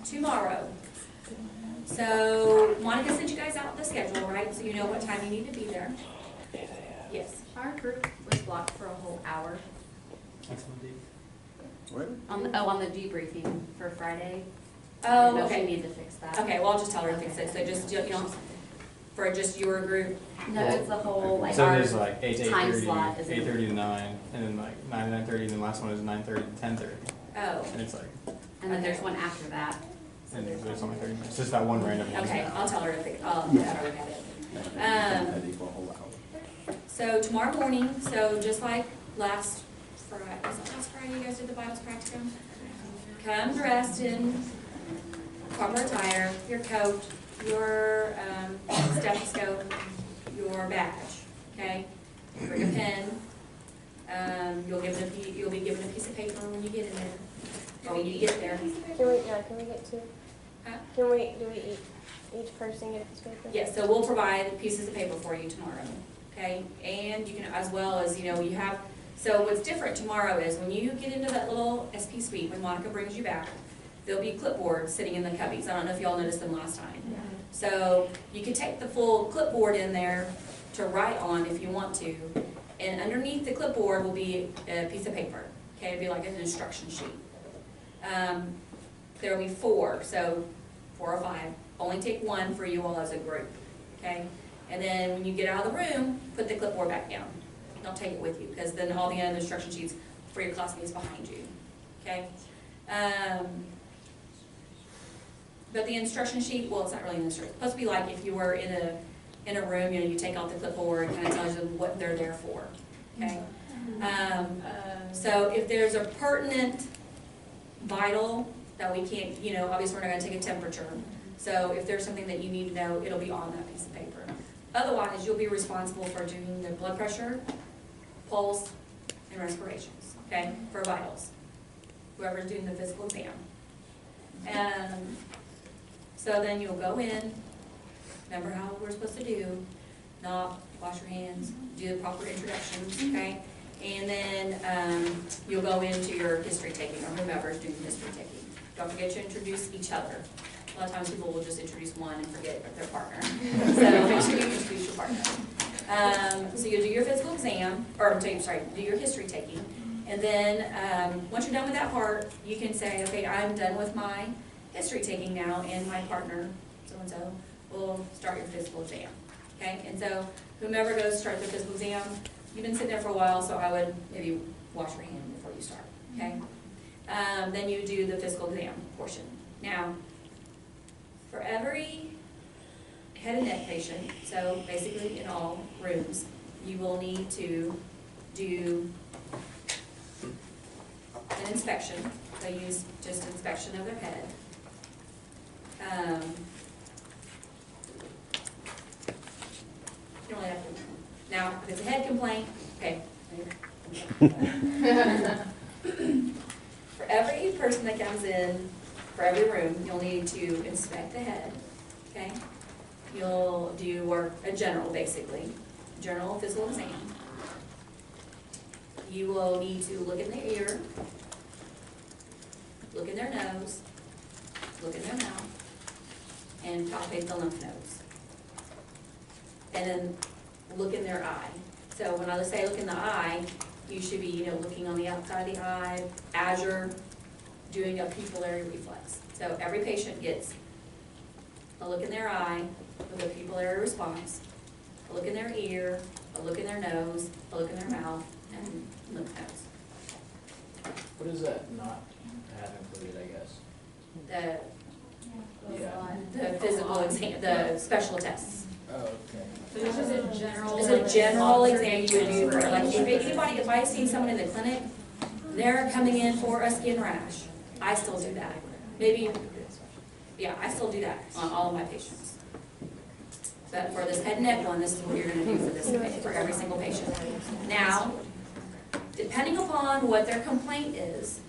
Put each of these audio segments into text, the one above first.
tomorrow. So Monica sent you guys out the schedule, right? So you know what time you need to be there. Yes. Our group was blocked for a whole hour. That's Monday. What? On the debriefing for Friday. Oh, She okay. needed to fix that. Okay, well, I'll just tell her to fix it. So just, you know, for just your group. No, it's the whole, like, So our there's like 8 to time 8:30, slot is 8:30 to 9, and then like 9 to 9:30, and then last one is 9:30 to 10:30. Oh, And it's like, and then there's one after that. and there's only 30 minutes. Just that one random one. okay, I'll tell her to fix, I'll let her look at it. That equal a whole hour. So tomorrow morning, so just like last Friday, was it last Friday you guys did the Bibles practicum? Come dressed in proper attire, your coat, your stethoscope, your badge, okay? Bring a pen. You'll be given a piece of paper when you get in there, or when you get there. Can we get two? Huh? Do we each person get a piece of paper? Yes, so we'll provide pieces of paper for you tomorrow, okay? And you can, as well as, you know, you have, so what's different tomorrow is when you get into that little SP suite, when Monica brings you back, there'll be clipboards sitting in the cubbies. I don't know if y'all noticed them last time. So you could take the full clipboard in there to write on if you want to. And underneath the clipboard will be a piece of paper, okay? It'll be like an instruction sheet. There'll be 4, so 4 or 5. Only take one for you all as a group, okay? And then when you get out of the room, put the clipboard back down. Don't take it with you, because then all the other instruction sheets for your classmates behind you, okay? But the instruction sheet, well, it's not really an instruction. It's supposed to be like if you were in a room, you know, you take out the clipboard, it kind of tells you what they're there for, okay? So if there's a pertinent vital that we can't, you know, obviously we're not gonna take a temperature. So if there's something that you need to know, it'll be on that piece of paper. Otherwise, you'll be responsible for doing the blood pressure, pulse, and respirations, okay, for vitals. Whoever's doing the physical exam. So then you'll go in, remember how we're supposed to do, knock, wash your hands, do the proper introductions, okay? And then you'll go into your history taking, or whomever's doing history taking. Don't forget to introduce each other. A lot of times people will just introduce one and forget their partner. So make sure you introduce your partner. So you'll do your physical exam, or do your history taking. And then once you're done with that part, you can say, okay, I'm done with my history taking now, and my partner, so-and-so, will start your physical exam. Okay, and so whomever goes to start their physical exam, you've been sitting there for a while, so I would maybe wash your hand before you start, okay? Then you do the physical exam portion. Now, for every head and neck patient, so basically in all rooms, you will need to do an inspection. So use just inspection of their head. You don't really have to. Now, if it's a head complaint, okay. For every person that comes in, for every room, you'll need to inspect the head, okay? You'll do a general, basically, general physical exam. You will need to look in their ear, look in their nose, look in their mouth, and palpate the lymph nodes. And then look in their eye. So when I say look in the eye, you should be, you know, looking on the outside of the eye, as you're doing a pupillary reflex. So every patient gets a look in their eye with a pupillary response, a look in their ear, a look in their nose, a look in their mouth, and lymph nodes. What does that not have included, I guess? The physical exam, the special tests. Oh, okay. So this is a general. It's a general exam you would do for, like, if I see someone in the clinic, they're coming in for a skin rash, I still do that. Maybe, yeah, I still do that on all of my patients. But for this head and neck one, this is what you're gonna do for every single patient. Now, depending upon what their complaint is,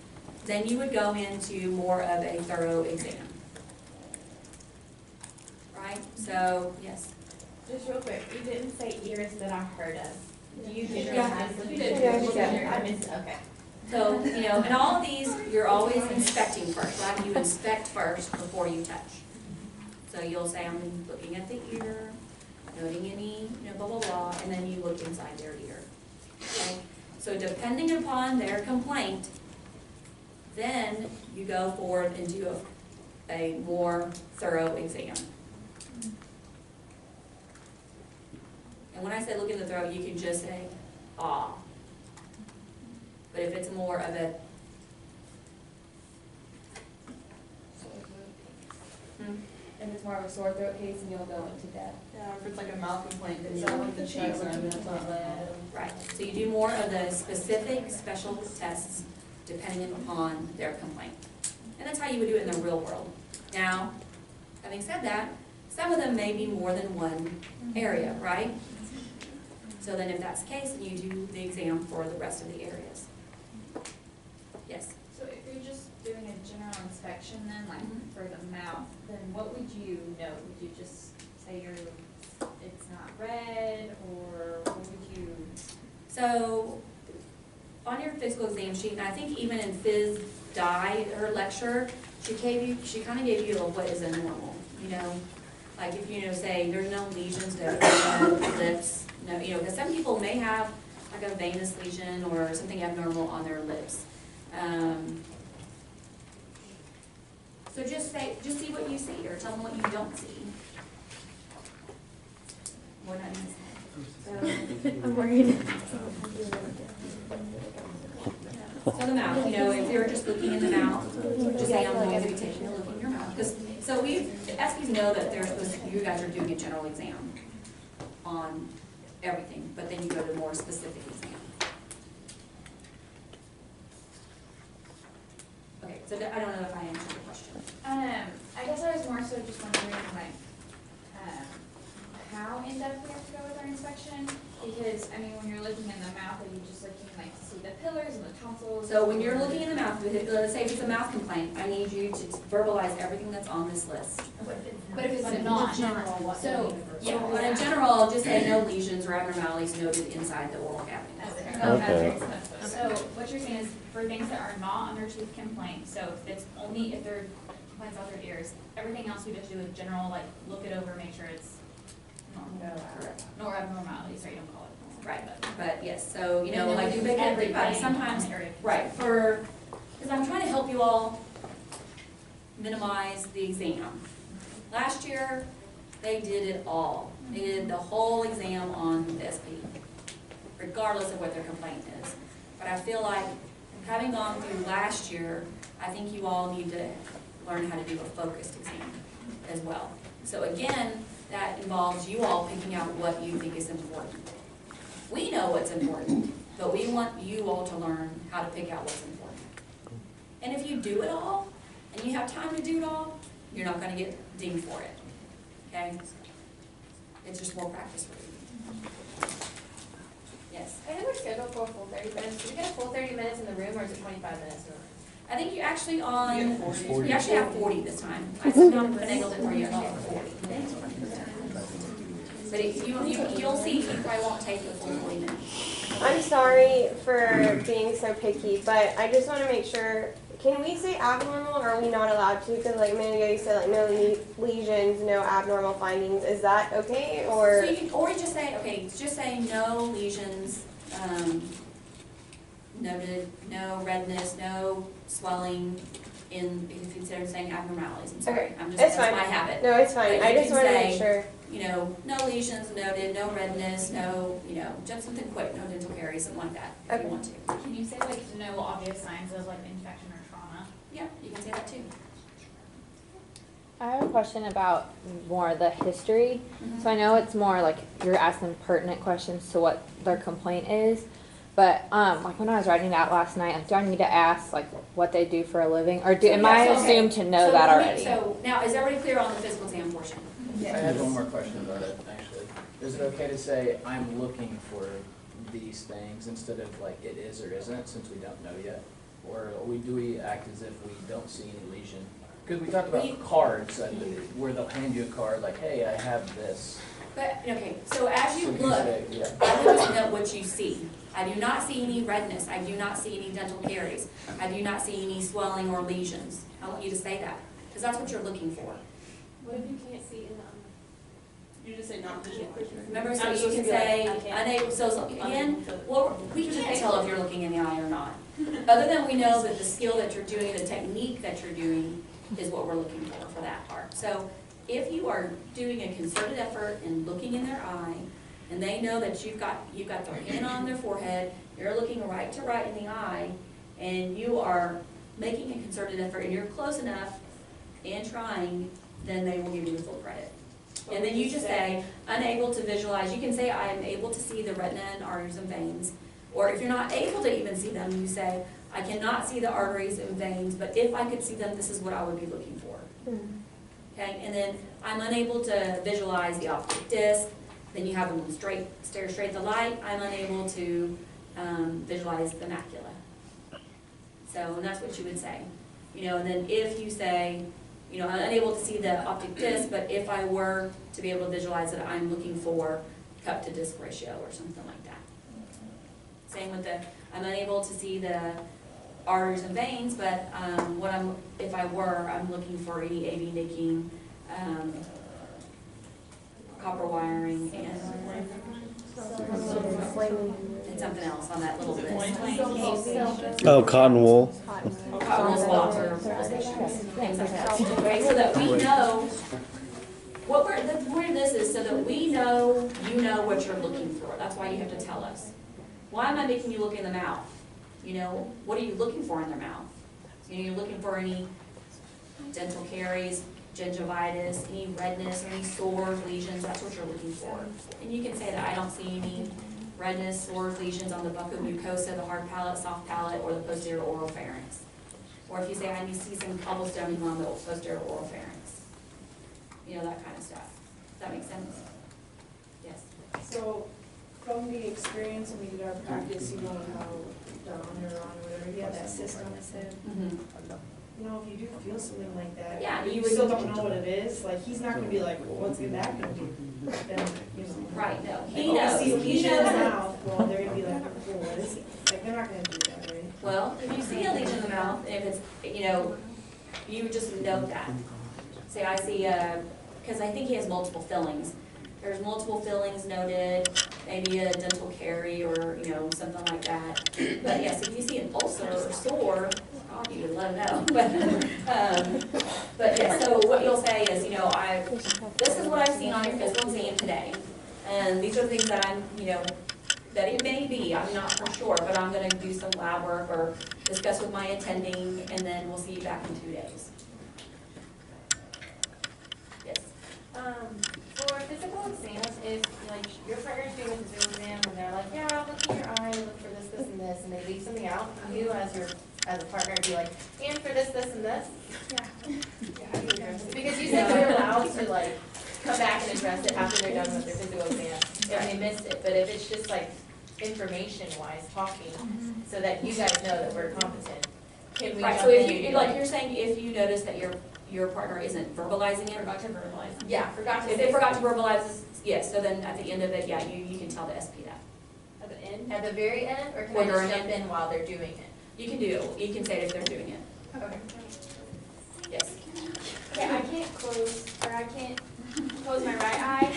then you would go into more of a thorough exam. Right? So, yes. Just real quick, you didn't say ears that I heard of. Do you do Yeah. this? Yeah. I missed it, okay. So, you know, and all of these, you're always inspecting first, right? You inspect first before you touch. So you'll say, I'm looking at the ear, noting any, you know, blah, blah, blah, and then you look inside their ear. Okay? So depending upon their complaint, then you go forward and do a more thorough exam. And when I say look in the throat, you can just say, ah. But if it's more of a, If it's more of a sore throat case, and you'll go into depth. Yeah, if it's like a mouth complaint, then So you like the cheeks and that's all that. right, so you do more of the specific special tests depending upon their complaint. And that's how you would do it in the real world. Now, having said that, some of them may be more than one area, right? So then if that's the case, then you do the exam for the rest of the areas. Yes? So if you're just doing a general inspection then, like for the mouth, then what would you note? Would you just say it's not red, or what would you? So, on your physical exam sheet, and I think even in phys di, her lecture, she kind of gave you a what is a normal, you know? Like if you know, say, there's no lesions, no lips, no, you know, because some people may have like a venous lesion or something abnormal on their lips. So just see what you see, or tell them what you don't see. What I missed. I'm worried. So the mouth, you know, if you're just looking in the mouth, just say I'm going to be taking a look in your mouth. So the SPs know that they're supposed to, you guys are doing a general exam on everything, but then you go to more specific exam. Okay, so I don't know if I answered your question. I guess I was more so just wondering, like, how in-depth we have to go with our inspection? Because, I mean, when you're looking in the mouth, are you just looking, like, to see the pillars and the tonsils? So when you're looking in the mouth, let's say if it's a mouth complaint, I need you to verbalize everything that's on this list. But if it's not general, what? So, yeah, but in general, just say no lesions or abnormalities noted inside the oral cavity. Okay. So what you're saying is for things that are not under tooth complaint, so if it's only if they're complaints out their ears, everything else we just do is general, like look it over, make sure it's normal. Correct. No abnormalities, right? You don't call it. Right, but yes, so, you know, And then like we you do make everybody, everything sometimes, on the area. right, because I'm trying to help you all minimize the exam. Last year, they did it all. They did the whole exam on the SP, regardless of what their complaint is. But I feel like, having gone through last year, I think you all need to learn how to do a focused exam as well. So again, that involves you all picking out what you think is important. We know what's important, but we want you all to learn how to pick out what's important. And if you do it all, and you have time to do it all, you're not gonna get dinged for it, okay? It's just more practice for you. Yes? I think we're scheduled for a full 30 minutes. Do we get a full 30 minutes in the room, or is it 25 minutes in the room? I think you actually on, You have 40. you actually have 40 this time. I finagled it where you actually have 40. But you'll see, you probably won't take the full 40 minutes. I'm sorry for being so picky, but I just want to make sure, can we say abnormal, or are we not allowed to? Because like a minute ago you said like no lesions, no abnormal findings. Is that okay, or? So you can, or you just say, okay, just say no lesions, noted, no redness, no swelling in, if you consider saying abnormalities, I'm sorry. Okay, I'm just, it's that's fine. my habit. No, it's fine. But I you just can want to say- make sure. You know, no lesions noted, no redness, no, you know, just something quick, no dental caries, something like that, if Okay. you want to. Can you say like no obvious signs of like infection or trauma? Yeah, you can say that too. I have a question about more the history. So I know it's more like you're asking pertinent questions to what their complaint is. But like when I was writing it out last night, like, do I need to ask like what they do for a living, or So, am I yes, okay. assumed to know So that let me- already? So now, is everybody clear on the physical exam portion? I had one more question about it, actually. Is it okay to say, I'm looking for these things, instead of like it is or isn't, since we don't know yet? Or do we act as if we don't see any lesion? Because we talked about cards, where they'll hand you a card, like, hey, I have this. But, okay, so as you So look, say, yeah. I want to know what you see. I do not see any redness, I do not see any dental caries, I do not see any swelling or lesions. I want you to say that, because that's what you're looking for. What if you can't see in the, You just say not visual. Remember, so I'm you supposed can to be like, say, I can't. unable, so again, well, we can't tell if you're looking in the eye or not. Other than we know that the skill that you're doing, the technique that you're doing is what we're looking for that part. So if you are doing a concerted effort and looking in their eye, and they know that you've got their hand on their forehead, you're looking right to right in the eye, and you are making a concerted effort, and you're close enough and trying, then they will give you the full credit. And then you just say, unable to visualize, you can say, I am able to see the retina and arteries and veins. Or if you're not able to even see them, you say, I cannot see the arteries and veins, but if I could see them, this is what I would be looking for. Okay, and then I'm unable to visualize the optic disc, then you have them stare straight at the light, I'm unable to visualize the macula. So, and that's what you would say. You know, and then if you say, you know, I'm unable to see the optic disc, but if I were to be able to visualize it, I'm looking for cup to disc ratio or something like that. Same with the, I'm unable to see the arteries and veins, but if I were, I'm looking for any AV nicking, copper wiring, and something else on that little list. Oh, cotton wool. Cotton wool swabs or things like that. Okay, so that we know, the point of this is so that we know, you know what you're looking for. That's why you have to tell us. Why am I making you look in the mouth? You know, what are you looking for in their mouth? You know, you're looking for any dental caries, gingivitis, any redness, any sores, lesions, that's what you're looking for. And you can say that I don't see any redness, sores, lesions on the buccal mucosa, the hard palate, soft palate, or the posterior oral pharynx. Or if you say I need to see some cobblestoning on the posterior oral pharynx. You know, that kind of stuff. Does that make sense? Yes. So, from the experience when we did our practice, you know how Don or Ron, whatever, he had that cyst on his head. Mm-hmm. You know, if you do feel something like that, Yeah, you you would- still don't know what it is, like, he's not gonna be like, well, what's that gonna be? Then, you know. Right, no, Like, he oh, I knows. see a He lesion in his knows. mouth, well, they're gonna be like, well, what is it? Like, they're not gonna do that, right? Well, if you see a lesion in the mouth, and if it's, you know, you would just note that. Say, I see because I think he has multiple fillings. There's multiple fillings noted, maybe a dental carie or, you know, something like that. But yes, if you see an ulcer or sore, I'll need to let him know. But yes, so what you'll say is, you know, this is what I've seen on your physical exam today. And these are the things that I'm, you know, that it may be, I'm not for sure, but I'm gonna do some lab work or discuss with my attending, and then we'll see you back in 2 days. Yes? for physical exams, if like your partner's doing a physical exam and they're like, yeah, I'll look in your eye, look for this, this, and this, and they leave something out, you as a partner be like, and for this, this, and this? Yeah. Because you said you're allowed to like come back and address it after they're done with their physical exam, if they missed it, but if it's just like information-wise talking, so that you guys know that we're competent, can we Right, jump so if in and you, be like you're saying, if you notice that your partner isn't verbalizing it, forgot to verbalize? yeah, if they forgot to verbalize, yes, so then at the end of it, yeah, you can tell the SP that. At the end? At the very end, or can Or I just during jump in while they're doing it? You can say it if they're doing it, Okay. yes. Okay, I can't close my right eye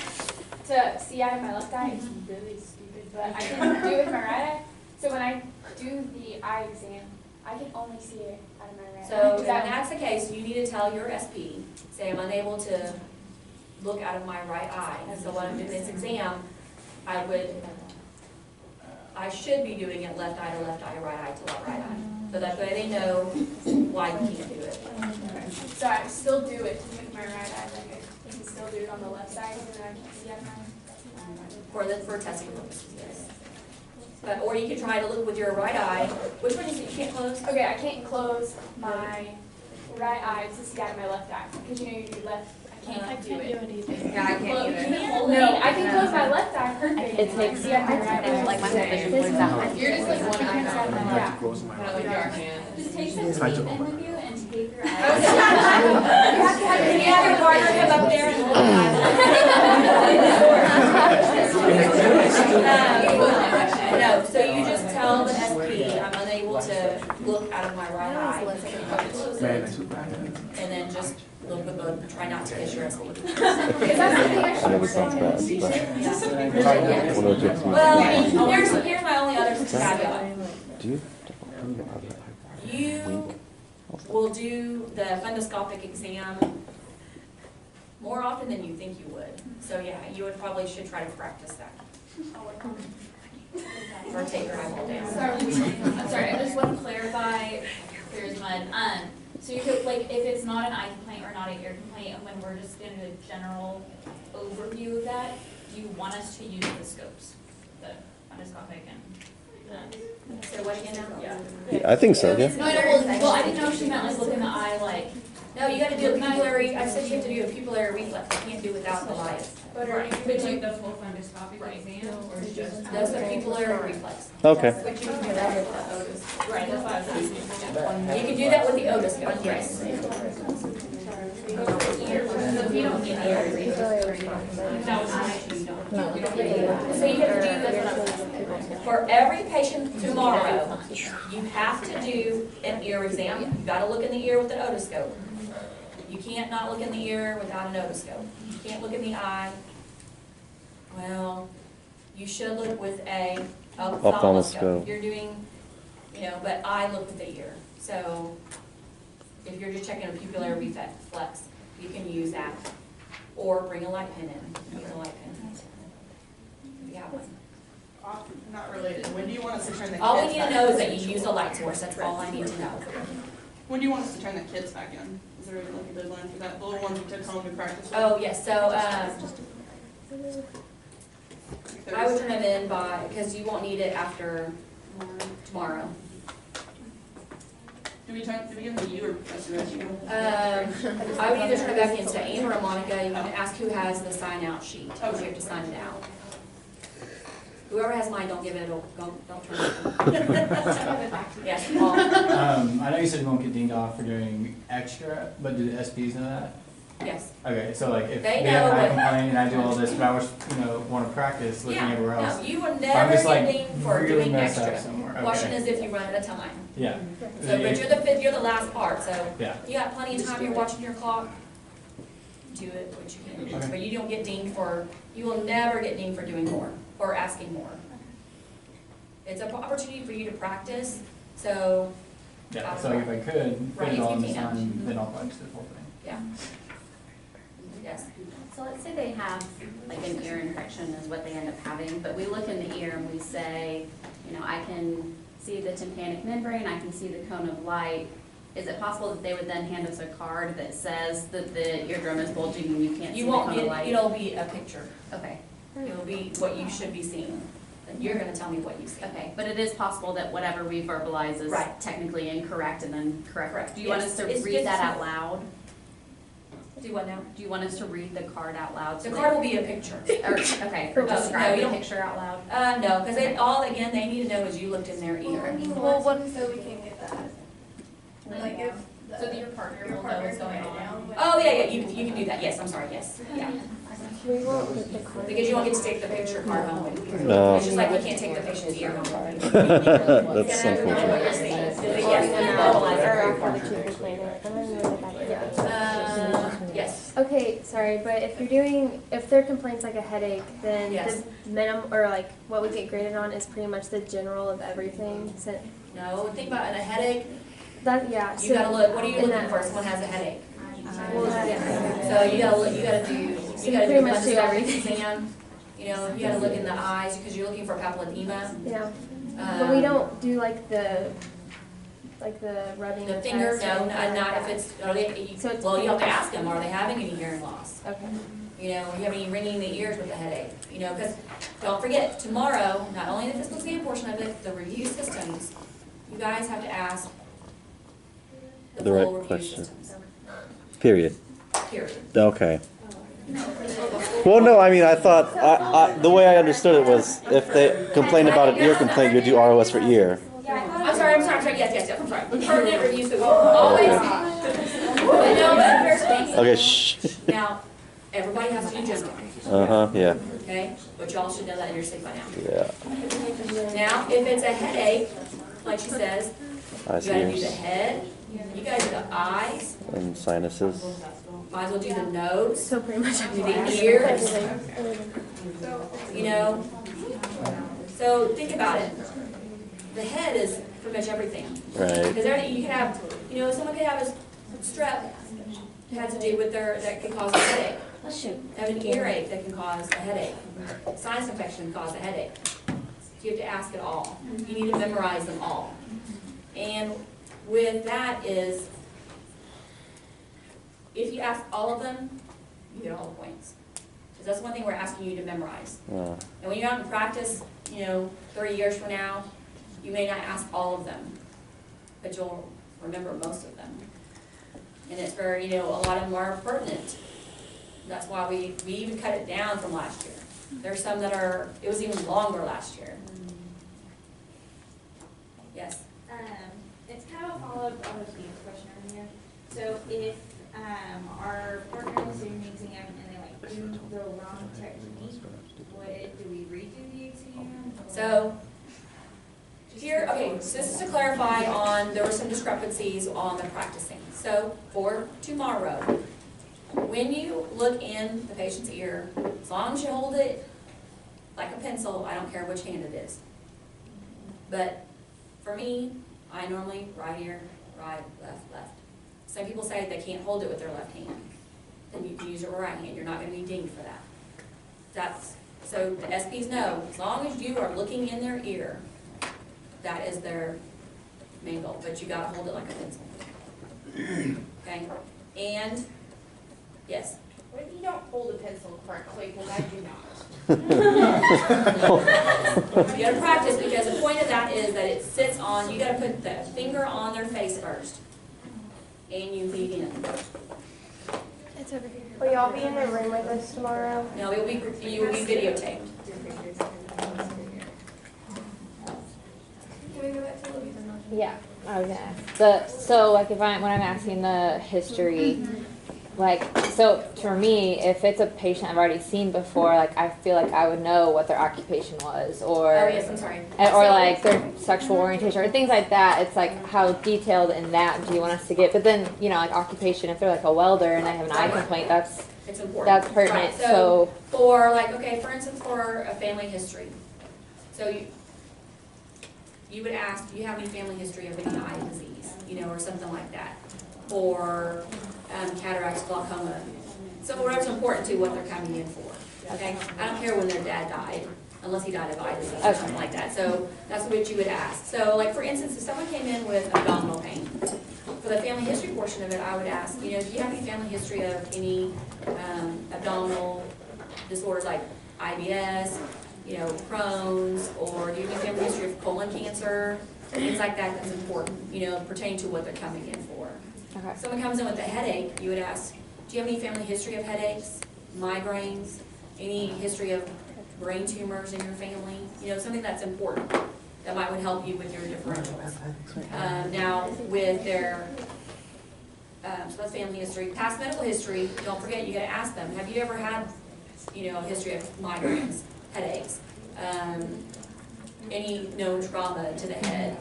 to see out of my left eye. It's really stupid, but I can do it with my right eye. So when I do the eye exam, I can only see it out of my right eye. So if Is that- that's the case, you need to tell your SP, say I'm unable to look out of my right eye. And so when I'm doing this exam, I should be doing it left eye to left eye, right eye to left right eye. So that way they know why you can't do it. So I still do it with my right eye, like I can still do it on the left side, and then I can't see out of mine. For testing purposes, yes. But, or you can try to look with your right eye. Which one is it you can't close? Okay, I can't close my right eye to see out of my left eye, because you know you do left, I can't do it. Yeah, I can't either. No, I can close my left eye perfect. It takes- See out of my right eye. Like my whole vision blurs out. You're just like one eye out. Yeah. Kind of like your hand. Just take some tape in with you and tape your You eyes. have to have your partner come up there and look at my so try not to kiss your SB. Because that's the thing I I know this sounds bad, but Yeah. what do I do? Well, here's my only other caveat. Do you? You will do the fundoscopic exam more often than you think you would. So yeah, you would probably should try to practice that. Or take your eyeball down. Sorry, I just want to clarify, clear as mud. So you could, like, if it's not an eye complaint or not an ear complaint, and when we're just gonna do a general overview of that, do you want us to use the scopes, the fundoscopic and? So what again now? Yeah. Yeah, I think so, yeah. No, well, I didn't know if she meant like look in the eye, like. No, you gotta do a pupillary, I said you have to do a pupillary reflex, you can't do without the light. Right, but you the full fundoscopic exam, or just? That's the pupillary reflex. Okay. But you can do that with the Otis. Right, that's what I was asking, yeah. You can do that with the otoscope, yes. So if you don't get ear, that was my, So you have to do, for every patient tomorrow, you have to do an ear exam. You gotta look in the ear with an otoscope. You can't not look in the ear without an otoscope. You can't look in the eye. Well, you should look with a ophthalmoscope. You're doing, but I look with the ear. So if you're just checking a pupillary reflex, you can use that. Or bring a light pen in. Use a light pen. You got one. Not related. When do you want us to turn the kids All we need to back know in? is that you use a light source. That's all I need to know. When do you want us to turn the kids back in? Is there like a deadline for that? The little ones we took home to practice with? Oh, yes, so, I would turn them in by, because you won't need it after tomorrow. Do we give them to you or Professor Rescue? I would either turn it back into Amber or Monica. You can ask who has the sign out sheet. You have to sign it out. Whoever has mine, don't give it, don't turn it in. Yes, Paul. I know you said you won't get dinged off for doing extra, but do the SPs know that? Yes. Okay, so like if They they have know an eye what- complaint and I do all this, but I was, want to practice looking Yeah, everywhere else. no, you will I'm never just get like dinged for really doing mess up extra. somewhere. Question Okay. is if you run out of time. Yeah. So, but you're the last part, so Yeah. you got plenty of time, you're watching your clock. Do it what you can, Okay. but you don't get dinged you will never get dinged for doing more, or asking more. It's an opportunity for you to practice, so, Yeah, so if I could Right, fit it all in the 15 hours. sun, then I'll probably just do the whole thing. yeah. Yes. So let's say they have like an ear infection is what they end up having, but we look in the ear and we say, I can see the tympanic membrane, I can see the cone of light. Is it possible that they would then hand us a card that says that the eardrum is bulging and you can't see You the won't cone of get, light? it'll be a picture. Okay, It'll be what you should be seeing. And you're gonna tell me what you see. okay, but it is possible that whatever we verbalize is Right. technically incorrect and then correct. Correct. Do you want Yes, us to it's read just- that out loud? Do what now? Do you want us to read the card out loud? The so card that- will be a picture. Or, okay, or No, describe you the don't- picture out loud? No, because again, they need to know is you looked in their ear. Well, what so we can get that? Like if So that your partner your will know partner what's can going write it on. down. Oh, yeah, you can do that, yes, I'm sorry, yes, yeah. We won't get the card. Because you won't get to take the picture card home with you. No. It's just like you can't take the patient's ear home. That's You know what you're unfortunate. seeing. Yes. Okay, sorry, but if their complaint's like a headache, then Yes. the minimum, or like what we get graded on is pretty much the general of everything, so No, think about a headache, that, yeah. you gotta look, what are you in looking that- for, someone has a headache? Well, yeah. So you gotta look, you gotta do pretty much do fundoscopic everything. exam. You gotta look in the eyes, because you're looking for papilledema. Yeah, but we Um, don't do like the rubbing. The the finger, test or no, anything not like if that. it's, So it's- well, you have to ask them, are they having any hearing loss? Okay. You have any ringing in the ears with a headache? Because don't forget, tomorrow, not only the physical exam portion of it, the review systems, you guys have to ask the The right full review question. systems, Period. period. Okay. Well, no, I mean, I thought, the way I understood it was if they complained about an ear complaint, you do ROS for ear. I'm sorry, yes, I'm sorry. Permanent review, so we always, but no, but here's the thing. Okay, shh. Now, everybody has to do general, Uh-huh, yeah, okay? But y'all should know that in your sleep by now. yeah. Now, if it's a headache, like she says, Eyes, you gotta do the ears, head, you gotta do the eyes, and sinuses. might as well do the nose, So pretty much do the ears, everything. you know? So think about it. The head is pretty much everything. Right. Because you can have, you know, someone could have a strep, it has to do with that can cause a headache. Have an earache that can cause a headache. Sinus infection can cause a headache. So you have to ask it all. You need to memorize them all. And with that is, if you ask all of them, you get all the points. Because that's one thing we're asking you to memorize. Yeah. And when you're out in practice, you know, 30 years from now, you may not ask all of them, but you'll remember most of them. And it's very, you know, a lot of them are pertinent. That's why we even cut it down from last year. There's some that are, it was even longer last year. Yes? It's kind of a follow-up on the Steve's question earlier. So if our partner is doing the exam and they like do the wrong technique, do we redo the exam? Or- So, here, okay, so this is to clarify on, there were some discrepancies on the practicing. So, for tomorrow, when you look in the patient's ear, as long as you hold it like a pencil, I don't care which hand it is. But for me, I normally right ear, right, left, left. Some people say they can't hold it with their left hand. Then you can use your right hand, you're not gonna be dinged for that. So the SPs know, as long as you are looking in their ear, that is their main goal, but you gotta hold it like a pencil. Okay, and, yes? What if you don't hold a pencil correctly, because I do not? You gotta practice, because the point of that is that it sits on, you gotta put the finger on their face first, and you lead in. It's over here. Will y'all be in the room with us tomorrow? No, you will be videotaped. Can we go back to Libby? Yeah, I was gonna ask. So like when I'm asking the history, like, so for me, if it's a patient I've already seen before, like I feel like I would know what their occupation was, or Oh, yes, I'm sorry. or like their sexual orientation, or things like that. It's like, how detailed in that do you want us to get? But then, you know, like occupation, if they're like a welder and they have an eye complaint, that's important. That's pertinent. Right, so for like, okay, for instance, for a family history, so you would ask, do you have any family history of any eye disease, you know, or something like that, or cataracts, glaucoma, so whatever's important to what they're coming in for. Okay, I don't care when their dad died, unless he died of eye disease or something like that. So that's what you would ask. So like for instance, if someone came in with abdominal pain, for the family history portion of it, I would ask, you know, do you have any family history of any abdominal disorders like IBS, you know, Crohn's, or do you have any family history of colon cancer, things like that that's important, you know, pertaining to what they're coming in for. okay. Someone comes in with a headache, you would ask, do you have any family history of headaches, migraines, any history of brain tumors in your family? You know, something that's important that would help you with your differentials. Now, with their so that's family history. Past medical history, don't forget, you gotta ask them, have you ever had, you know, a history of migraines, headaches, any known trauma to the head?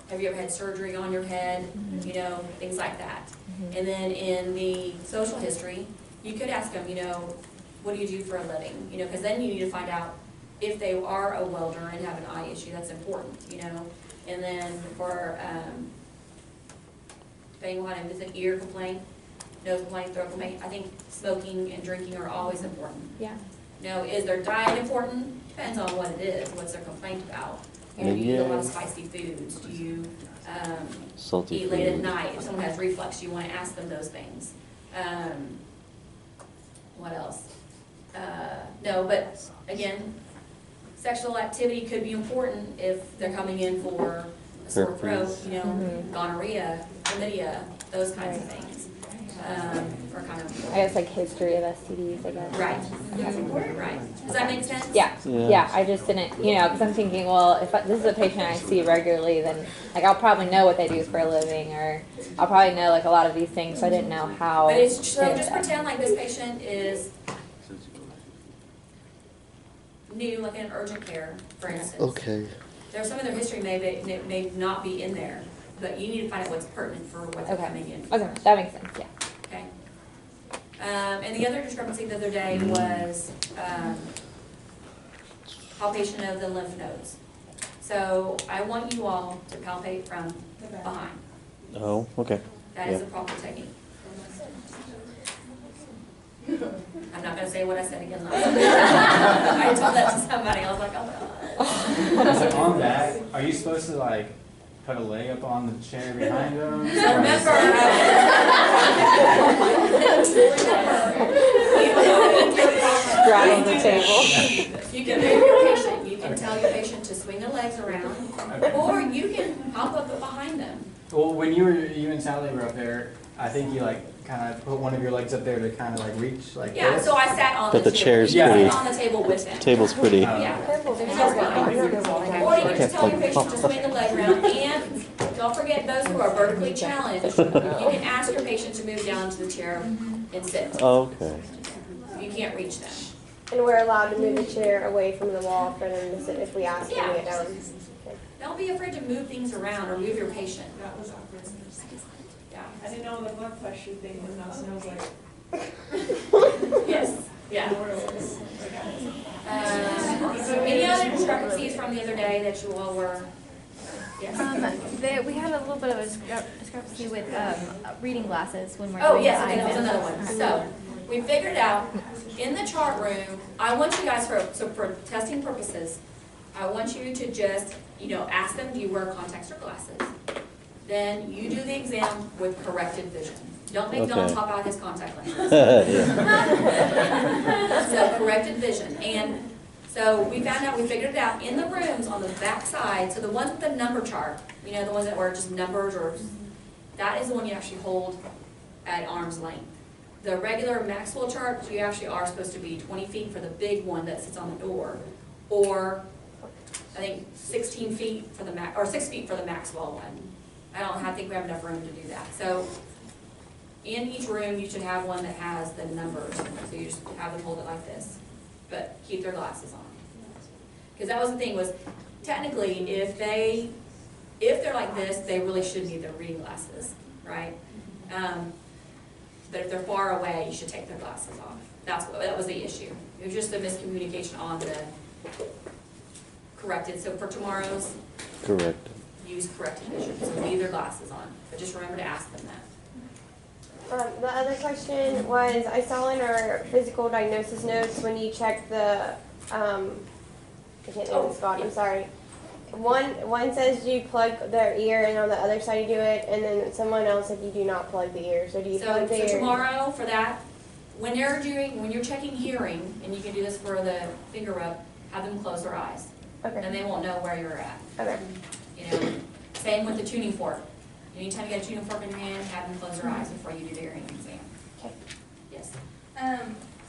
Have you ever had surgery on your head? You know, things like that. And then in the social history, you could ask them, you know, what do you do for a living? You know, because then you need to find out if they are a welder and have an eye issue. That's important, you know. And then for depending on if it's an ear complaint, nose complaint, throat complaint, I think smoking and drinking are always important. Yeah. Now, is their diet important? Depends on what it is, what's their complaint about. You know, do you eat a lot of spicy foods? Do you Salty eat late at food. night? If someone has reflux, you want to ask them those things. What else? No, but again, sexual activity could be important if they're coming in for a sore throat, Herpes. you know, gonorrhea, chlamydia, those kinds of things. Or kind of. I guess like history of STDs, I guess. Right, that's important, right. Does that make sense? Yeah, Yeah. yeah, I just didn't, you know, because I'm thinking, well, if this is a patient I see regularly, then, like, I'll probably know what they do for a living, or I'll probably know, like, a lot of these things, so I didn't know how. But it's, so to- just pretend like this patient is new, like in urgent care, for instance. Okay. There's some of their history may not be in there, but you need to find out what's pertinent for what they're Okay. coming in. Okay, that makes sense, yeah. Okay. And the other discrepancy the other day was, palpation of the lymph nodes. So I want you all to palpate from behind. Oh, okay. That is Yeah. a proper technique. I'm not gonna say what I said again last time. I told that to somebody, I was like, oh God. So on that, are you supposed to like put a leg up on the chair behind them? So remember, Straddle the table. you can move your patient, you can tell your patient to swing their legs around, or you can hop up behind them. Well, when you and Sally were up there, I think you like kind of put one of your legs up there to kind of like reach like Yeah, this. so I sat on the But the table. chair's I pretty. sat on the table with them. Table's pretty. Yeah. Or you can just tell your patient to swing the leg around, and don't forget those who are vertically challenged, you can ask your patient to move down to the chair and sit. Okay. You can't reach them. And we're allowed to move the chair away from the wall for them to sit if we ask them to get down. Don't be afraid to move things around or move your patient. That was awkward. Yeah. I didn't know the blood pressure thing was not, so I was like. Yes, yeah. Any other discrepancies from the other day that you all were? Yes. We had a little bit of a discrepancy with reading glasses when we're Oh, doing yes, the okay, that was eyes. another one. So, we figured out, in the chart room, I want you guys, for testing purposes, I want you to just, ask them, do you wear contacts or glasses? Then you do the exam with corrected vision. Don't make Don Okay. pop out his contact lenses. Yeah. So corrected vision, and so we figured it out in the rooms on the back side, so the ones with the number chart, the ones that were just numbers that is the one you actually hold at arm's length. The regular Maxwell chart, you actually are supposed to be 20 feet for the big one that sits on the door, or I think 16 feet for the or 6 feet for the Maxwell one. I think we have enough room to do that. So in each room, you should have one that has the numbers, so you just have them hold it like this, but keep their glasses on. Because that was the thing, was technically, if they're like this, they really should need their reading glasses, right? But if they're far away, you should take their glasses off. That was the issue. It was just a miscommunication on the corrected. So for tomorrow's, Correct. use corrected vision, so leave their glasses on, but just remember to ask them that. The other question was, I saw in our physical diagnosis notes when you check the, I can't name the spot, I'm sorry. One says you plug their ear, and on the other side you do it, and then someone else said you do not plug the ear. So do you plug the So ear? tomorrow, for that, when you're checking hearing, and you can do this for the finger rub, have them close their eyes, Okay. and they won't know where you're at. Okay. Same with the tuning fork. Anytime you get a tuning fork in your hand, have them close their eyes before you do the hearing exam. Okay. Yes,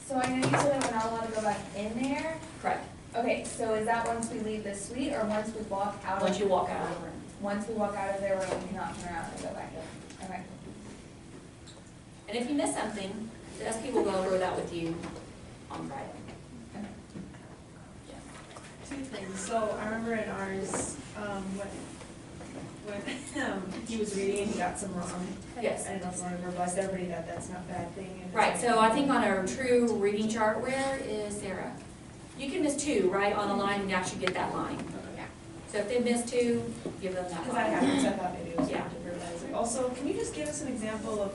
So I know you said that we're not allowed to go back in there. correct. Okay, so is that once we leave the suite or once we walk out of? Once you walk out of the room. Once we walk out of their room, we cannot turn around and go back in. Okay. And if you miss something, the SP will go over that with you on Friday. Two things. So I remember in ours, when he was reading, he got some wrong. Yes. I don't know if I want to verbalize to everybody that that's not a bad thing. and Right, so I think on our true reading chart, where is Sarah? You can miss 2, right, on a line and actually get that line. Yeah. So if they miss 2, give them that Because that line. happens, I thought maybe it was Yeah. good to verbalize it. Also, can you just give us an example of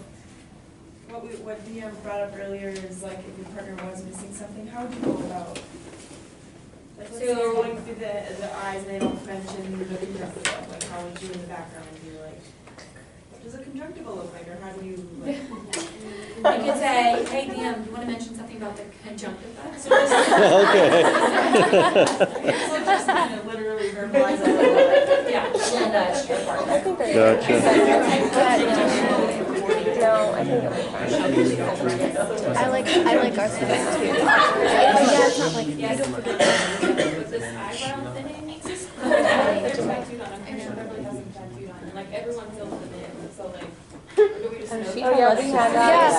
what DM brought up earlier is like if your partner was missing something, how would you go about? Like, let's say you're So- going through the eyes and they don't mention the conjunctiva, like how would you in the background be like, what does a conjunctiva look like, or how do you like? You could say, hey, DM, do you want to mention something about the conjunctiva? So just, Okay. so just kind of literally verbalize it. Yeah, and nudge your partner. I think Gotcha. no, I think it'll be fine. I like our stuff too. Yeah, it's not like. Yes. With this eyebrow thinning, there's tattooed on, I'm pretty sure Beverly has them tattooed on, and like everyone fills them in, so like, do we just know? Oh, yeah, we had that.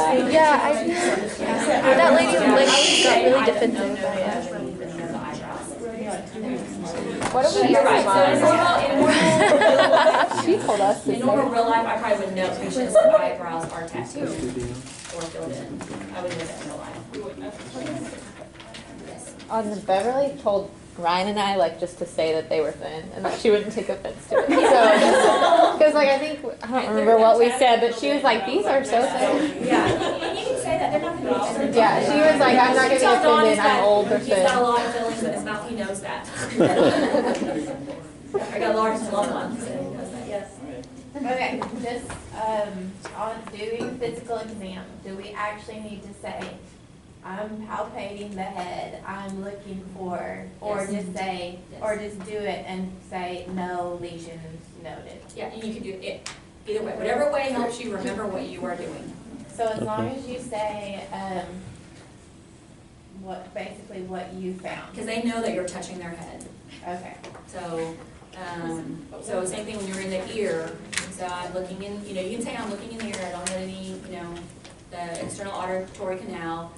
That lady like got really defensive. The eyebrows. What do we You're do right, so in about? normal real life, She told us to in normal say. real life, I probably would know patients' eyebrows are tattooed or filled in. I would know that in real life. Yes. Beverly told Ryan and I, like, just to say that they were thin and that she wouldn't take offense to it. So, because, like, I think, I don't remember what we said, but she was like, these are so thin. Yeah, and you can say that, they're not gonna be offended. Yeah, she was like, I'm not gonna be Tell Don offended, I'm old or He's got a thin. lot of fillings in his mouth, he knows that. I got large and long ones, so he knows that, yes. Okay, just, on doing physical exam, do we actually need to say, I'm palpating the head, I'm looking for, or Yes. just say, Yes. or just do it and say, no lesions noted? Yeah, and you can do it either way, whatever way helps you remember what you are doing. So as long as you say, basically what you found. Because they know that you're touching their head. Okay. So, so same thing when you're in the ear, so I'm looking in, you know, you can say I'm looking in the ear, I don't get any, you know, the external auditory canal,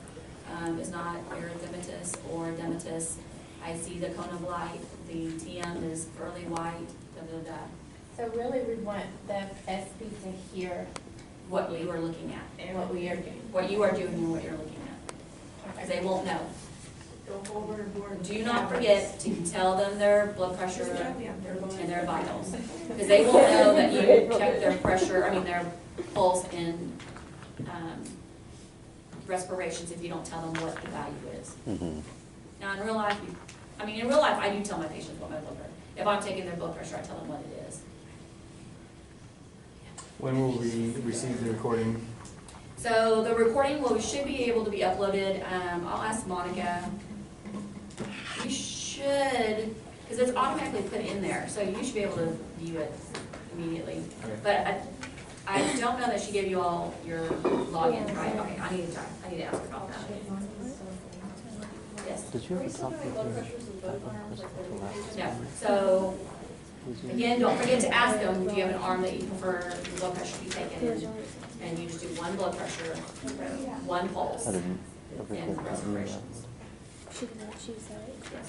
is not erythematous or edematous. I see the cone of light, the TM is pearly white, da, da, da. So really we want the SP to hear What you are looking at, what we are doing. what you are doing and what you're looking at. Because they won't know. Do not forget to tell them their blood pressure and their vitals. Because they won't know that you checked their pressure, I mean their pulse and respirations if you don't tell them what the value is. Now in real life, in real life, I do tell my patients what my blood pressure. If I'm taking their blood pressure, I tell them what it is. When will we receive the recording? So the recording should be able to be uploaded. I'll ask Monica. You should, because it's automatically put in there, so you should be able to view it immediately. Okay. But I don't know that she gave you all your logins, right? Okay, I need to ask her about that. Yes. Did you ever talk No. So again, don't forget to ask them, do you have an arm that you prefer your blood pressure to be taken in? And you just do one blood pressure, one pulse, and respirations.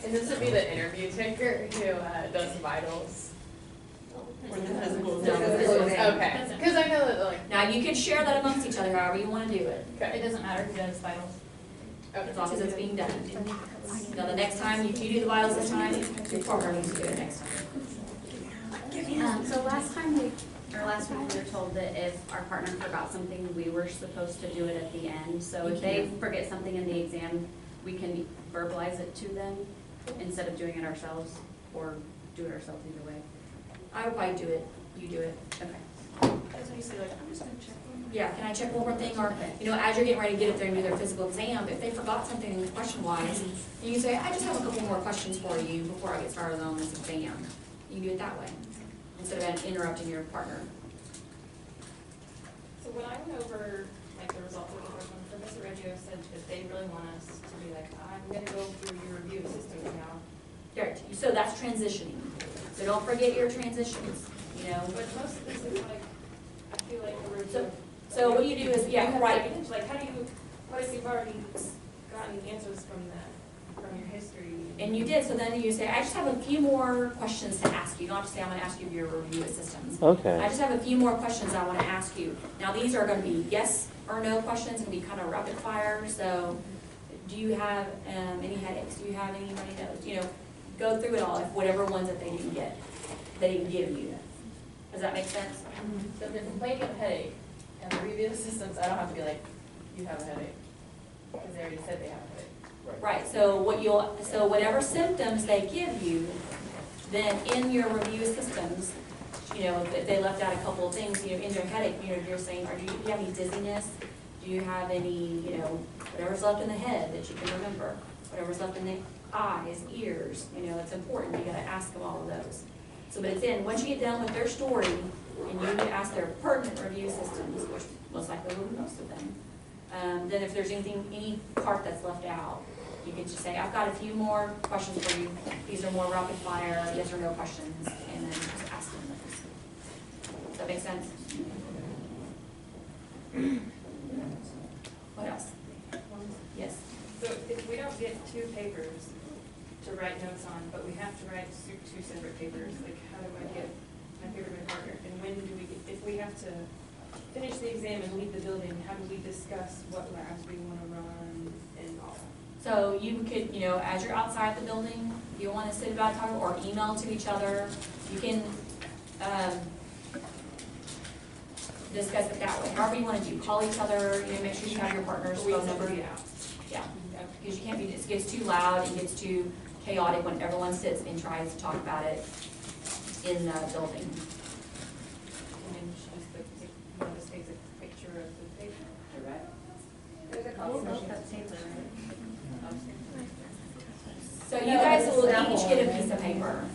And this would be the interview taker who does vitals? Or the physical No, the physical exam. Okay, because I know that like. Now, you can share that amongst each other however you want to do it, It doesn't matter who does vitals. as long as it's being done. Now, the next time, if you do the vitals this time, your partner needs to do it next time. So last week we were told that if our partner forgot something, we were supposed to do it at the end. So if they forget something in the exam, we can verbalize it to them instead of doing it ourselves, or do it ourselves either way. I would probably do it, you do it. Okay. That's what you say, like, I'm just gonna check one more. Yeah, can I check one more thing? Or, you know, as you're getting ready to get up there and do their physical exam, if they forgot something question-wise, you can say, I just have a couple more questions for you before I get started on this exam. You can do it that way, instead of interrupting your partner. So when I went over, like, the results of the first one, Professor Reggio said that they really want us to be like, I'm gonna go through your review of systems now. Right, so that's transitioning. So don't forget your transitions, you know. But most of this is like, I feel like a review. So what you do is, yeah, right. Like, how do you, what if you've already gotten answers from your history? And you did, so then you say, I just have a few more questions to ask you. You don't have to say, I'm gonna ask you your review of systems. Okay. I just have a few more questions I wanna ask you. Now, these are gonna be yes or no questions, gonna be kind of rapid fire, so do you have, any headaches? Do you have any runny nose? You know, go through it all, if whatever ones that they didn't get, they didn't give you. Does that make sense? So if they're complaining of headache, and the review of systems, I don't have to be like, you have a headache, because they already said they have a headache. Right, so so whatever symptoms they give you, then in your review systems, you know, if they left out a couple of things, you know, in your headache, you know, you're saying, do you have any dizziness? Do you have any, you know, whatever's left in the head that you can remember? Whatever's left in the eyes, ears, you know, it's important, you gotta ask them all of those. So, but it's in, once you get done with their story, and you ask their pertinent review systems, which most likely will be most of them, then if there's any part that's left out, you can just say, I've got a few more questions for you. These are more rapid fire, yes or no questions, and then just ask them those. Does that make sense? What else? Yes. So if we don't get 2 papers to write notes on, but we have to write two separate papers, like how do I get my paper to my partner? And when do we, if we have to finish the exam and leave the building, how do we discuss what labs we want to run and all that? So you could, as you're outside the building, you want to sit about talking or email to each other. You can discuss it that way. However you want to do. Call each other. Make sure you have your partner's phone number. Yeah, because you can't be. It gets too loud. It gets too chaotic when everyone sits and tries to talk about it in the building. And then one of us takes a picture of the paper to write on. There's a couple of paper. So you guys will each get a piece of paper.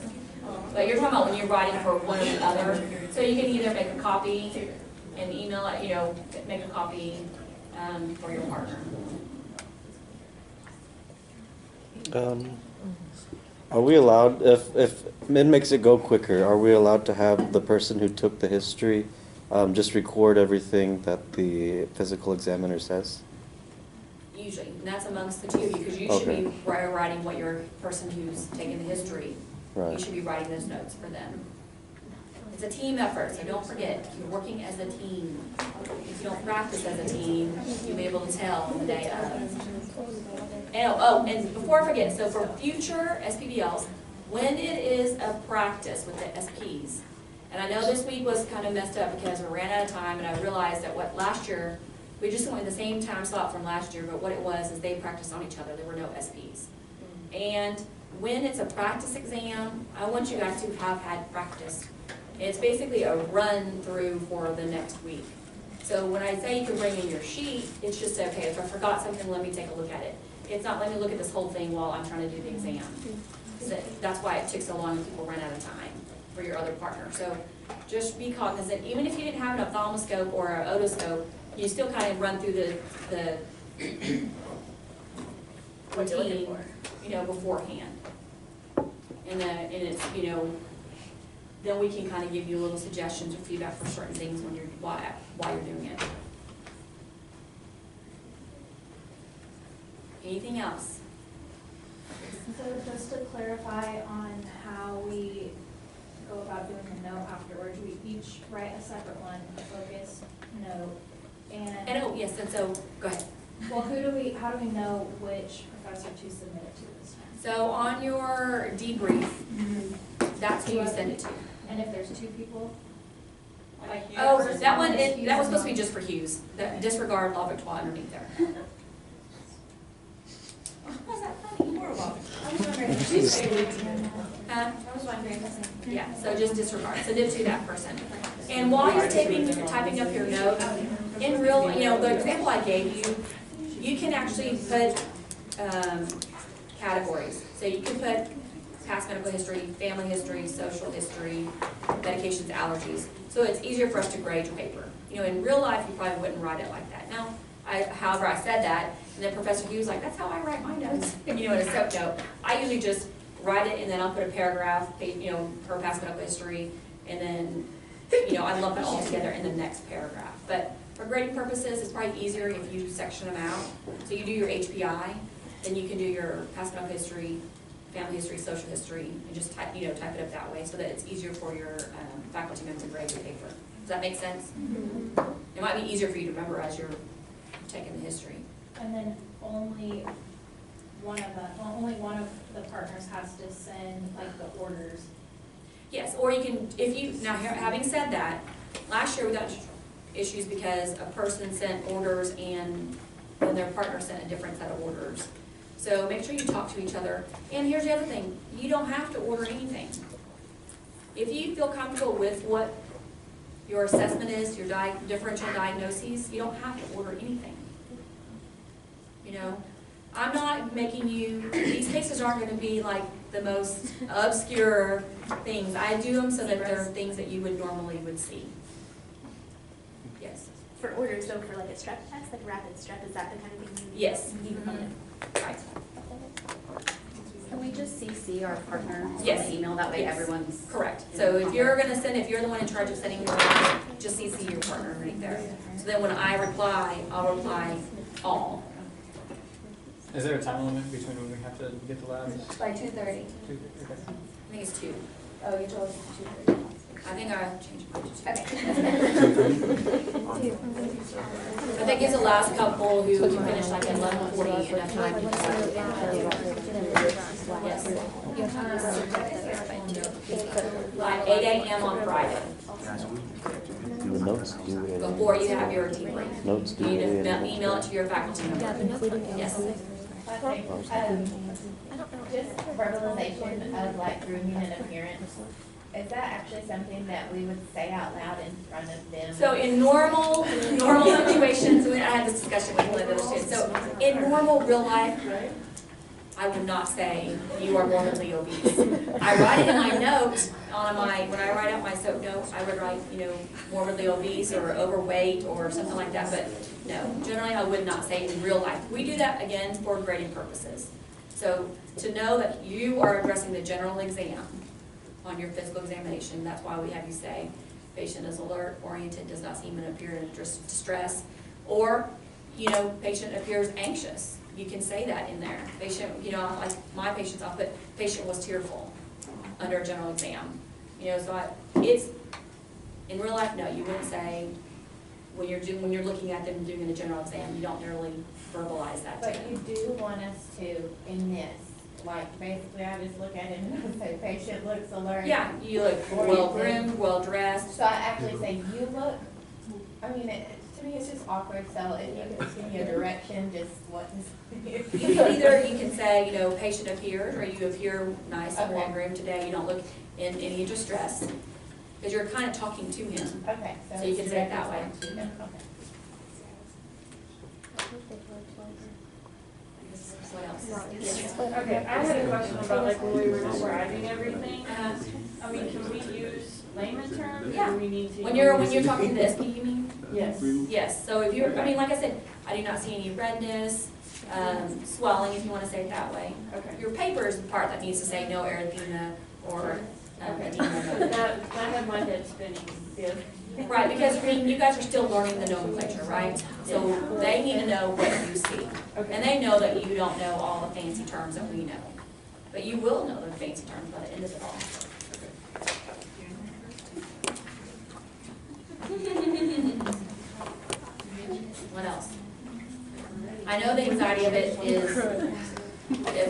But you're talking about when you're writing for one or the other. So you can either make a copy and email it, make a copy for your partner. Are we allowed, if it makes it go quicker, are we allowed to have the person who took the history just record everything that the physical examiner says? Usually, and that's amongst the two of you, because you should be writing what your person who's taking the history, you should be writing those notes for them. It's a team effort, so don't forget, you're working as a team. If you don't practice as a team, you'll be able to tell on the day of. And before I forget, so for future SPBLs, when it is a practice with the SPs, and I know this week was kind of messed up because we ran out of time, and I realized that last year, we just went in the same time slot from last year, but what it was is they practiced on each other. There were no SPs. And when it's a practice exam, I want you guys to have had practice. It's basically a run through for the next week. So when I say you can bring in your sheet, it's just, okay, if I forgot something, let me take a look at it. It's not, let me look at this whole thing while I'm trying to do the exam. So that's why it took so long and people run out of time for your other partner. So just be cognizant, even if you didn't have an ophthalmoscope or an otoscope, you still kind of run through the routine, beforehand. And it's, then we can kind of give you little suggestions or feedback for certain things when you're, while you're doing it. Anything else? So just to clarify on how we go about doing the note afterwards, we each write a separate one, a focused note, and yes, and so, go ahead. Well, how do we know which professor to submit it to this time? So on your debrief, that's who you send it to. And if there's two people? Oh, that was supposed to be just for Hughes. Disregard La Victoire underneath there. Was that funny? You were welcome. I was wondering. I was wondering. Yeah, so just disregard. Send it to that person. And while you're typing up your note, in real, the example I gave you, you can actually put categories. So you can put past medical history, family history, social history, medications, allergies. So it's easier for us to grade your paper. In real life, you probably wouldn't write it like that. Now, however, I said that, and then Professor Hughes was like, that's how I write my notes. In a scope note. I usually just write it, and then I'll put a paragraph, her past medical history, and then, I lump it all together in the next paragraph. But for grading purposes, it's probably easier if you section them out. So you do your HPI, then you can do your past medical history, family history, social history, and just type it up that way so that it's easier for your faculty members to grade your paper. Does that make sense? Mm-hmm. It might be easier for you to remember as you're taking the history. And then only one of the partners has to send the orders. Yes, or you can, now having said that, last year we got issues because a person sent orders and their partner sent a different set of orders. So make sure you talk to each other. And here's the other thing, you don't have to order anything. If you feel comfortable with what your assessment is, your differential diagnoses, you don't have to order anything. I'm not making these cases aren't going to be like the most obscure things. I do them so that they're things that you would see. Yes. For orders, though, for like a strep test, like rapid strep, is that the kind of thing you need? Yes. Right. Can we just CC our partner on Yes. the email? That way everyone's... Correct. So if you're going to send, if you're the one in charge of sending your email, just CC your partner underneath there. So then when I reply, I'll reply all. Is there a time limit between when we have to get the labs? By 2:30. Okay. I think it's 2. Oh, you told us 2:30. I think I changed mine to 2. Okay. But that gives the last couple who finish like at 11:40 enough time to decide. Yes. Like 8 a.m. on Friday, The notes due in. before you have your debrief. Notes due You need to in. email it to your faculty member. Yes. Okay, just verbalization of like grooming and appearance, is that actually something that we would say out loud in front of them? So in normal situations, I had this discussion with one of those students, so in normal real life, I would not say you are morbidly obese. I write it in my note when I write out my SOAP note, I would write, morbidly obese or overweight or something like that, but no, generally I would not say in real life. We do that again for grading purposes. So to know that you are addressing the general exam on your physical examination, that's why we have you say, patient is alert, oriented, does not seem to appear in distress, or, patient appears anxious. You can say that in there. Patient, like my patients, I'll put patient was tearful under a general exam. It's, in real life, no, you wouldn't say, when you're looking at them doing a general exam, you don't really verbalize that to But them. you do want us to, in this, like, basically I just look at it and say, patient looks alert. Yeah, you look well groomed, well dressed. So I actually say, you look, to me, it's just awkward, so if you could just give me a direction, just what is. You can say, patient appeared, or you appear nice and well Okay. groomed today, you don't look in any distress, because you're kind of talking to him. Okay. So you can say it that way. Okay. What else? Yes. Okay, I had a question about like when we were describing everything. Can we use layman terms? Yeah. Or do we need to? When you're talking to the SP, you mean? Yes. Yes, so if you're, like I said, I do not see any redness, swelling, if you want to say it that way. Okay. Your paper is the part that needs to say no erythema or Okay. edema. That had my head spinning. Yeah. Right, because you guys are still learning the nomenclature, right? So they need to know what you see. And they know that you don't know all the fancy terms that we know. But you will know the fancy terms by the end of it all. What else? I know the anxiety of it is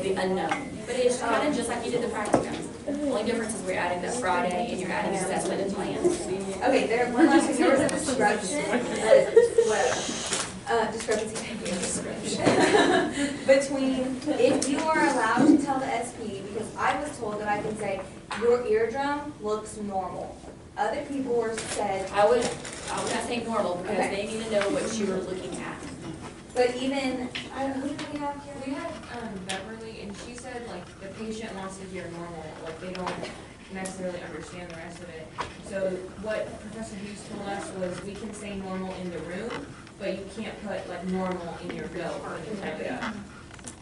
the unknown, but it's kind of just like you did the practicums. The only difference is we're adding that Friday and you're adding assessment and plans. Okay, one last thing, there was a discrepancy, between if you are allowed to tell the SP, because I was told that I can say, your eardrum looks normal. Other were said. I would not say normal, because they need to know what you are looking at. But even, who do we have here? We had Beverly, and she said like the patient wants to hear normal, like they don't necessarily understand the rest of it. So what Professor Hughes told us was we can say normal in the room, but you can't put like normal in your bill.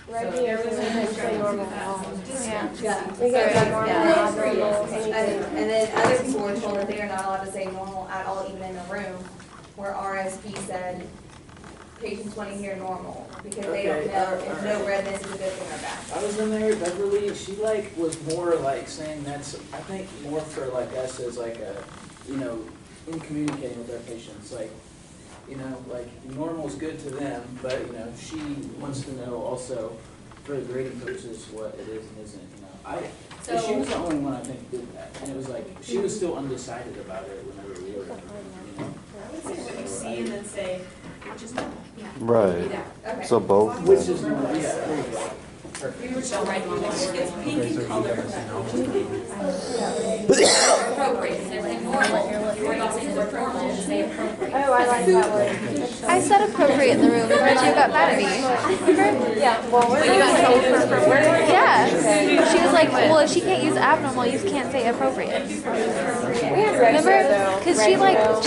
Right So here, there was we a can say normal. Yeah. We can say normal, Yeah. abnormal, anything. And then other people were told that they are not allowed to say normal at all, even in the room, where RSP said patients want to hear normal, because they don't know if no redness is a good thing or bad. I was in there, Beverly, she was more saying that's, I think more for us as in communicating with our patients, normal's good to them, but, she wants to know also for grading purposes what it is and isn't, So- she was the only one I think did that, and it was she was still undecided about it whenever we were, I would say what you see and then say, which is normal. Right. Okay. So both. Which is normal, yeah, there you go. We were still writing on this. It's pink in color. Appropriate, instead of saying normal, you're not saying they're normal, just say appropriate. Oh, I like that word. I said appropriate in the room, and Reggie got mad at me. Yeah, well, we're You got gonna told for words? Yeah. She was like, well, if she can't use abnormal, you can't say appropriate. We had Reg there, though. Remember? Because she Reg, though.